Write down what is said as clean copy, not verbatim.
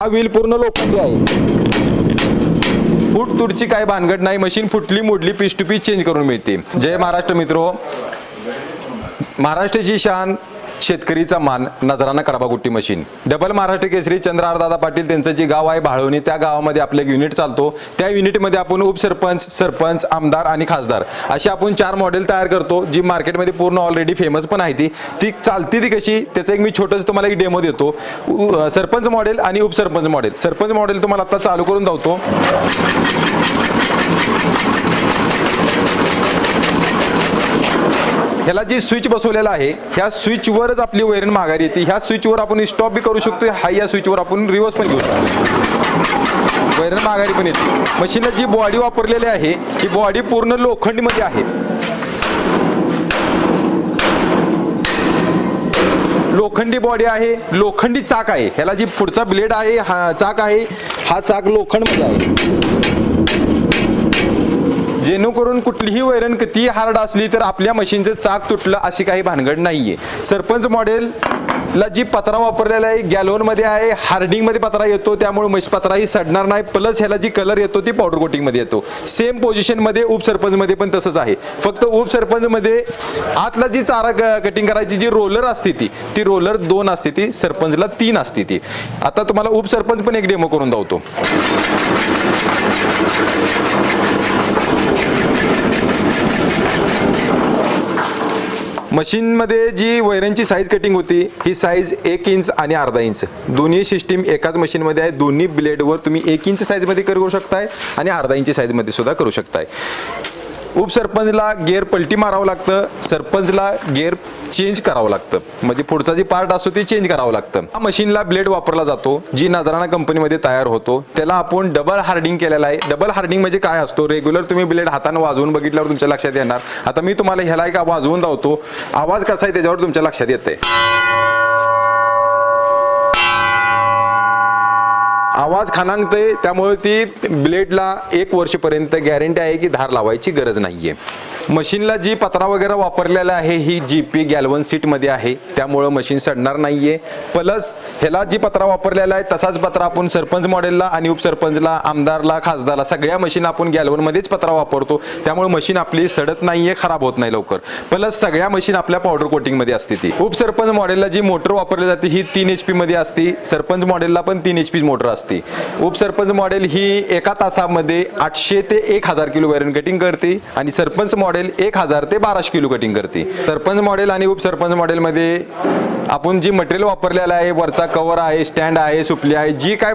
हा व्हील पूर्ण लोखंडी आहे. फूट तुडची काय भानगड नाही. मशीन फुटली मोडली पीस टू पीस चेंज करून मिळते. जय महाराष्ट्र मित्रो. महाराष्ट्राची शान, शेतकरीचा मान, नजराना कडबाकुट्टी मशीन. डबल महाराष्ट्र केसरी चंद्रहारदादा पाटील त्यांचं जे गाव आहे भाळवणी, त्या गावामध्ये आपलं एक युनिट चालतो. त्या युनिटमध्ये आपण उपसरपंच, सरपंच, आमदार आणि खासदार अशी आपण 4 मॉडेल तयार करतो, जी मार्केटमध्ये पूर्ण ऑलरेडी फेमस पण आहे. ती चालती ती कशी, त्याचं एक मी छोटंसं तुम्हाला एक डेमो देतो. सरपंच मॉडेल आणि उपसरपंच मॉडेल. सरपंच मॉडेल तुम्हाला आता चालू करून धावतो. ह्याला जी स्विच बसवलेला आहे, ह्या स्विचवरच आपली वैरण माघारी येते. ह्या स्विचवर आपण स्टॉप बी करू शकतो. या स्विचवर आपण रिवर्स पण घेऊ शकतो. वैरण माघारी पण येते. मशीनला जी बॉडी वापरलेली आहे, ही बॉडी पूर्ण लोखंडीमध्ये आहे. लोखंडी बॉडी आहे, लोखंडी चाक आहे. ह्याला जी पुढचा ब्लेड आहे, हा चाक आहे, हा चाक लोखंडमध्ये आहे. जेणेकरून कुठलीही वैरण किती हार्ड असली तर आपल्या मशीनचं चाक तुटलं अशी काही भानगड नाहीये. सरपंच मॉडेलला जी पत्रा वापरलेला आहे, गॅलोनमध्ये आहे, हार्डिंगमध्ये पत्रा येतो, त्यामुळे पत्राही सडणार नाही. प्लस ह्याला जी कलर येतो ती पावडर कोटिंगमध्ये येतो. सेम पोझिशनमध्ये उपसरपंचमध्ये पण तसंच आहे. फक्त उपसरपंचमध्ये आतला जी चारा कटिंग करायची जी रोलर असते ती रोलर 2 असते, ती सरपंचला 3 असते. ती आता तुम्हाला उपसरपंच पण एक डेमो करून दावतो. मशीनमध्ये जी वैरणची साईज कटिंग होती, ही साईज 1 इंच आणि अर्धा इंच दोन्ही सिस्टीम एकाच मशीनमध्ये आहे. दोन्ही ब्लेडवर तुम्ही 1 इंच साईजमध्ये करू शकताय आणि अर्धा इंच साईजमध्ये सुद्धा करू शकताय. उपसरपंचला गिअर पलटी मारावं लागतं, सरपंचला गिअर चेंज करावं लागतं. म्हणजे पुढचा जी पार्ट असतो ते चेंज करावं लागतं. हा मशीनला ब्लेड वापरला जातो, जी नजराना कंपनीमध्ये तयार होतो. त्याला आपण डबल हार्डिंग केलेला आहे. डबल हार्डिंग म्हणजे काय असतो, रेग्युलर तुम्ही ब्लेड हाताने वाजवून बघितल्यावर तुमच्या लक्षात येणार. आता मी तुम्हाला ह्याला एक वाजवून दावतो. आवाज कसा आहे त्याच्यावर तुमच्या लक्षात येतंय. आवाज खानांगतय, त्यामुळे ती ब्लेडला 1 वर्षपर्यंत गॅरंटी आहे की धार लावायची गरज नाहीये. मशीनला जी पत्रा वगैरे वापरलेला आहे, ही GP गॅल्वन सीट मध्ये आहे, त्यामुळे मशीन सडणार नाहीये. प्लस ह्याला जी पत्रा वापरलेला आहे तसाच पत्रा आपण सरपंच मॉडेलला आणि उपसरपंचला, आमदारला, खासदारला सगळ्या मशीन आपण गॅल्वन मध्येच पत्रा वापरतो. त्यामुळे मशीन आपली सडत नाहीये, खराब होत नाही लवकर. प्लस सगळ्या मशीन आपल्या पावडर कोटिंग मध्ये असते. ती उपसरपंच मॉडेलला जी मोटर वापरली जाते ही 3 HP मध्ये असते. सरपंच मॉडेलला पण 3 HP मोटर असते. उपसरपंच मॉडेल ही एका तासामध्ये 800 ते 1000 किलो वैरण कटिंग करते आणि सरपंच मॉडेल 1000 ते 1200 किलो कटिंग करते. सरपंच मॉडेल आणि उपसरपंच मॉडेल मध्ये आपण जी मटेरियल वापरलेलं आहे, वरचा कव्हर आहे, स्टँड आहे, सुपली आहे, जी काय